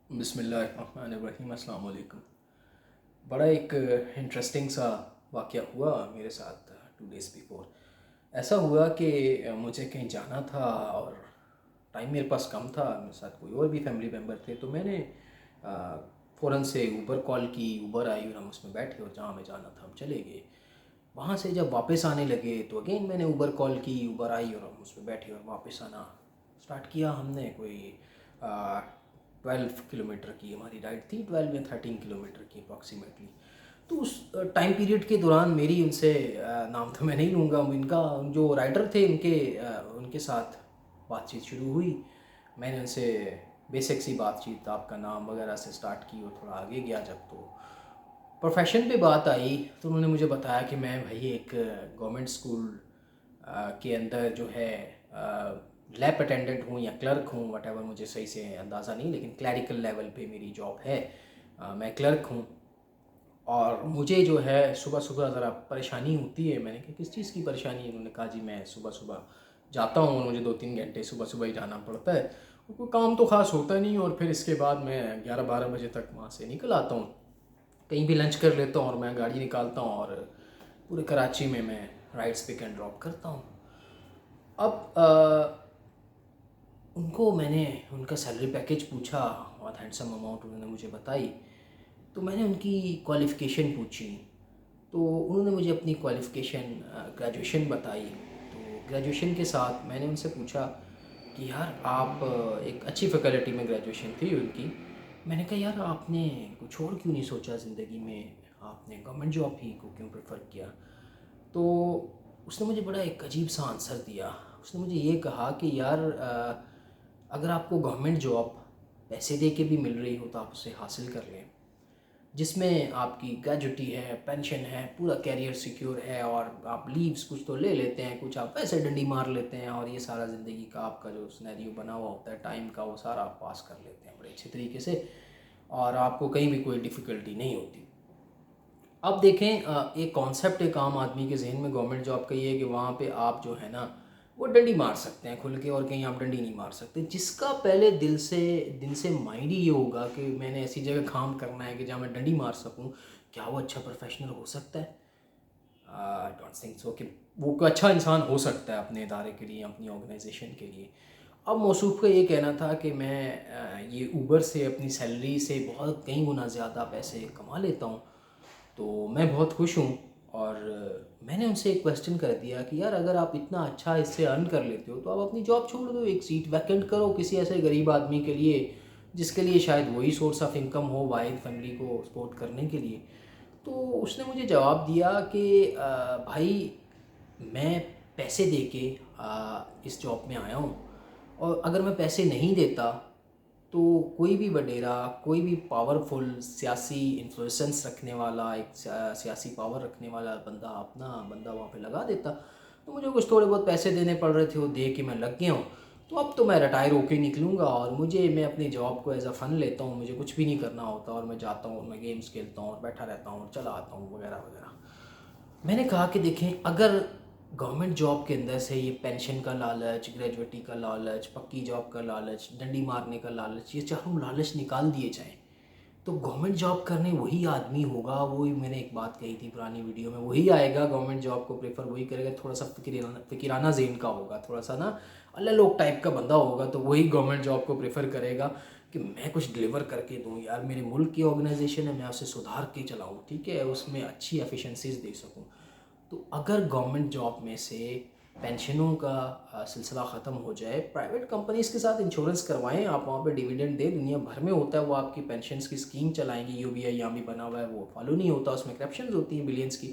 बिस्मिल्लाहिर्रहमानिर्रहीम, अस्सलाम वालेकुम। बड़ा एक इंटरेस्टिंग सा वाक़या हुआ मेरे साथ 2 डेज़ बिफ़ोर। ऐसा हुआ कि मुझे कहीं जाना था और टाइम मेरे पास कम था, मेरे साथ कोई और भी फैमिली मेम्बर थे, तो मैंने फ़ौरन से ऊबर कॉल की। ऊबर आई और हम उसमें बैठे और जहाँ हमें जाना था हम चले गए। वहाँ से जब वापस आने लगे तो अगेन मैंने ऊबर कॉल की, ऊबर आई और हम उसमें बैठे और वापस आना स्टार्ट किया हमने। कोई 12 किलोमीटर की हमारी राइड थी, 12 या 13 किलोमीटर की अप्रॉक्सीमेटली। तो उस टाइम पीरियड के दौरान मेरी उनसे नाम तो मैं नहीं लूँगा, इनका जो राइडर थे उनके साथ बातचीत शुरू हुई। मैंने उनसे बेसिक सी बातचीत, आपका नाम वगैरह से स्टार्ट की और थोड़ा आगे गया जब तो प्रोफेशन पे बात आई तो उन्होंने मुझे बताया कि मैं भाई एक गवर्नमेंट स्कूल के अंदर जो है लैब अटेंडेंट हूँ या क्लर्क हूँ, वटेवर, मुझे सही से अंदाज़ा नहीं, लेकिन क्लैरिकल लेवल पे मेरी जॉब है। मैं क्लर्क हूँ और मुझे जो है सुबह सुबह ज़रा परेशानी होती है। मैंने कहा किस चीज़ की परेशानी है? उन्होंने कहा जी मैं सुबह सुबह जाता हूँ और मुझे 2-3 घंटे सुबह सुबह ही जाना पड़ता है, कोई काम तो ख़ास होता नहीं, और फिर इसके बाद मैं 11-12 बजे तक वहाँ से निकल आता हूँ, कहीं भी लंच कर लेता हूँ और मैं गाड़ी निकालता हूँ और पूरे कराची में मैं राइड्स पिक एंड ड्रॉप करता हूँ। अब उनको मैंने उनका सैलरी पैकेज पूछा और हैंडसम अमाउंट उन्होंने मुझे बताई। तो मैंने उनकी क्वालिफ़िकेशन पूछी तो उन्होंने मुझे अपनी क्वालिफ़िकेशन ग्रेजुएशन बताई। तो ग्रेजुएशन के साथ मैंने उनसे पूछा कि यार आप एक अच्छी फैकल्टी में ग्रेजुएशन थी उनकी। मैंने कहा यार आपने कुछ और क्यों नहीं सोचा ज़िंदगी में, आपने गवर्नमेंट जॉब ही को क्यों प्रेफर किया? तो उसने मुझे बड़ा एक अजीब सा आंसर दिया। उसने मुझे ये कहा कि यार अगर आपको गवर्नमेंट जॉब पैसे दे के भी मिल रही हो तो आप उसे हासिल कर लें, जिसमें आपकी ग्रेजुटी है, पेंशन है, पूरा कैरियर सिक्योर है और आप लीव्स कुछ तो ले लेते हैं, कुछ आप वैसे डंडी मार लेते हैं और ये सारा ज़िंदगी का आपका जो सिनेरियो बना हुआ होता है टाइम का, वो सारा आप पास कर लेते हैं बड़े अच्छे तरीके से और आपको कहीं भी कोई डिफ़िकल्टी नहीं होती। अब देखें एक कॉन्सेप्ट एक आम आदमी के जहन में गवर्नमेंट जॉब का ये है कि वहाँ पे आप जो है ना वो डंडी मार सकते हैं खुल के और कहीं आप डंडी नहीं मार सकते। जिसका पहले दिन से माइंड ही ये होगा कि मैंने ऐसी जगह काम करना है कि जहाँ मैं डंडी मार सकूँ, क्या वो अच्छा प्रोफेशनल हो सकता है? आई डोंट थिंक सो कि वो कोई अच्छा इंसान हो सकता है अपने इदारे के लिए, अपनी ऑर्गेनाइजेशन के लिए। अब मौसूफ़ का ये कहना था कि मैं ये ऊबर से अपनी सैलरी से बहुत कई गुना ज़्यादा पैसे कमा लेता हूँ, तो मैं बहुत खुश हूँ। और मैंने उनसे एक क्वेश्चन कर दिया कि यार अगर आप इतना अच्छा इससे अर्न कर लेते हो तो आप अपनी जॉब छोड़ दो, एक सीट वैकेंट करो किसी ऐसे गरीब आदमी के लिए जिसके लिए शायद वही सोर्स ऑफ इनकम हो वाहिद फैमिली को सपोर्ट करने के लिए। तो उसने मुझे जवाब दिया कि भाई मैं पैसे दे के इस जॉब में आया हूँ और अगर मैं पैसे नहीं देता तो कोई भी वडेरा, कोई भी पावरफुल सियासी इन्फ्लुएंस रखने वाला, एक सियासी पावर रखने वाला अपना बंदा वहाँ पे लगा देता। तो मुझे कुछ थोड़े बहुत पैसे देने पड़ रहे थे, वो दे के मैं लग गया हूँ। तो अब तो मैं रिटायर होके निकलूँगा और मैं अपनी जॉब को एज अ फ़न लेता हूँ, मुझे कुछ भी नहीं करना होता और मैं जाता हूँ, मैं गेम्स खेलता हूँ और बैठा रहता हूँ और चला आता हूँ वगैरह वगैरह। मैंने कहा कि देखें अगर गवर्नमेंट जॉब के अंदर से ये पेंशन का लालच, ग्रेजुएटी का लालच, पक्की जॉब का लालच, डंडी मारने का लालच, ये चारों लालच निकाल दिए जाएँ तो गवर्नमेंट जॉब करने वही आदमी होगा। वही मैंने एक बात कही थी पुरानी वीडियो में, वही आएगा गवर्नमेंट जॉब को प्रेफर वही करेगा, थोड़ा सा फ़िकिराना ज़ेन का होगा, थोड़ा सा ना अल्ले लोग टाइप का बंदा होगा, तो वही गवर्नमेंट जॉब को प्रेफर करेगा कि मैं कुछ डिलीवर करके दूँ यार, मेरे मुल्क की ऑर्गेनाइजेशन है, मैं उसे सुधार के चलाऊँ, ठीक है, उसमें अच्छी एफिशिएंसीज दे सकूँ। तो अगर गवर्नमेंट जॉब में से पेंशनों का सिलसिला ख़त्म हो जाए, प्राइवेट कंपनीज़ के साथ इंश्योरेंस करवाएं, आप वहाँ पे डिविडेंड दें, दुनिया भर में होता है, वो आपकी पेंशन्स की स्कीम चलाएंगी, यूबीआई यहाँ भी बना हुआ है, वो फॉलो नहीं होता, उसमें करप्शन होती हैं बिलियंस की।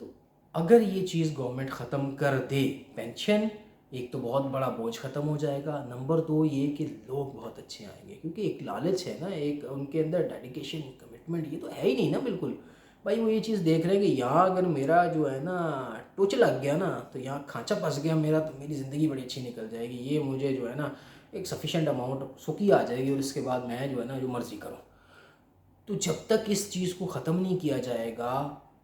तो अगर ये चीज़ गवर्नमेंट ख़त्म कर दे पेंशन, एक तो बहुत बड़ा बोझ ख़त्म हो जाएगा, नंबर 2 ये कि लोग बहुत अच्छे आएंगे क्योंकि एक लालच है ना, एक उनके अंदर डेडिकेशन, कमिटमेंट, ये तो है ही नहीं ना बिल्कुल। भाई वो ये चीज़ देख रहे हैं कि यहाँ अगर मेरा जो है ना टोच लग गया ना, तो यहाँ खांचा फंस गया मेरा, तो मेरी ज़िंदगी बड़ी अच्छी निकल जाएगी, ये मुझे जो है ना एक सफिशेंट अमाउंट सुखी आ जाएगी और इसके बाद मैं जो है ना जो मर्ज़ी करूँ। तो जब तक इस चीज़ को ख़त्म नहीं किया जाएगा,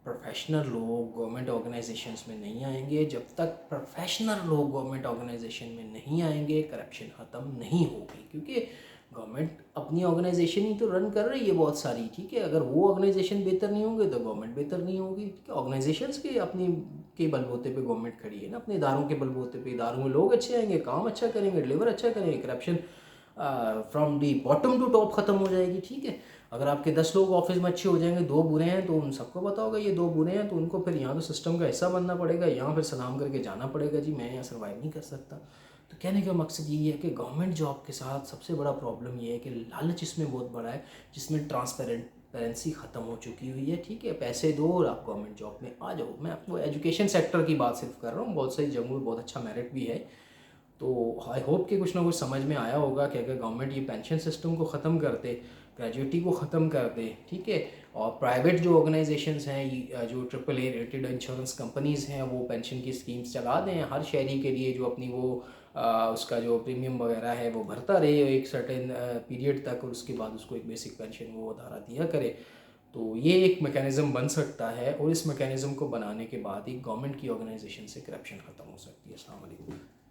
प्रोफेशनल लोग गवर्नमेंट ऑर्गेनाइजेशंस में नहीं आएंगे, जब तक प्रोफेशनल लोग गवर्नमेंट ऑर्गेनाइजेशन में नहीं आएंगे करप्शन ख़त्म नहीं होगी। क्योंकि गवर्नमेंट अपनी ऑर्गेनाइजेशन ही तो रन कर रही है बहुत सारी, ठीक है। अगर वो ऑर्गेनाइजेशन बेहतर नहीं होंगे तो गवर्नमेंट बेहतर नहीं होगी, ठीक है। ऑर्गेनाइजेशंस के अपनी के बलबूते पे गवर्नमेंट खड़ी है ना, अपने इदारों के बलबूते पे। इदारों में लोग अच्छे आएंगे, काम अच्छा करेंगे, डिलीवर अच्छा करेंगे, corruption from the bottom to top ख़त्म हो जाएगी, ठीक है। अगर आपके 10 लोग ऑफिस में अच्छे हो जाएंगे, 2 बुरे हैं तो उन सबको पता होगा ये 2 बुरे हैं, तो उनको फिर यहाँ तो सिस्टम का हिस्सा बनना पड़ेगा, यहाँ फिर सलाम करके जाना पड़ेगा, जी मैं यहाँ सर्वाइव नहीं कर सकता। तो कहने का मकसद ये है कि गवर्नमेंट जॉब के साथ सबसे बड़ा प्रॉब्लम ये है कि लालच इसमें बहुत बड़ा है, जिसमें ट्रांसपेरेंसी ख़त्म हो चुकी हुई है, ठीक है। पैसे दो और आप गवर्नमेंट जॉब में आ जाओ। मैं आपको एजुकेशन सेक्टर की बात सिर्फ कर रहा हूँ, बहुत सारी जगहों में बहुत अच्छा मेरिट भी है। तो आई होप कि कुछ ना कुछ समझ में आया होगा कि अगर गवर्नमेंट ये पेंशन सिस्टम को ख़त्म कर दे, ग्रेजुएटी को ख़त्म कर दे, ठीक है, और प्राइवेट जो ऑर्गेनाइजेशंस हैं, जो AAA रेटेड इंश्योरेंस कंपनीज़ हैं, वो पेंशन की स्कीम्स चला दें हर शहरी के लिए, जो अपनी वो उसका जो प्रीमियम वगैरह है वो भरता रहे एक सर्टेन पीरियड तक, और उसके बाद उसको एक बेसिक पेंशन वो अदारा दिया करे। तो ये एक मैकेनिज़्म बन सकता है, और इस मैकेनिज़्म को बनाने के बाद ही गवर्नमेंट की ऑर्गेनाइजेशन से करप्शन ख़त्म हो सकती है। अस्सलाम वालेकुम।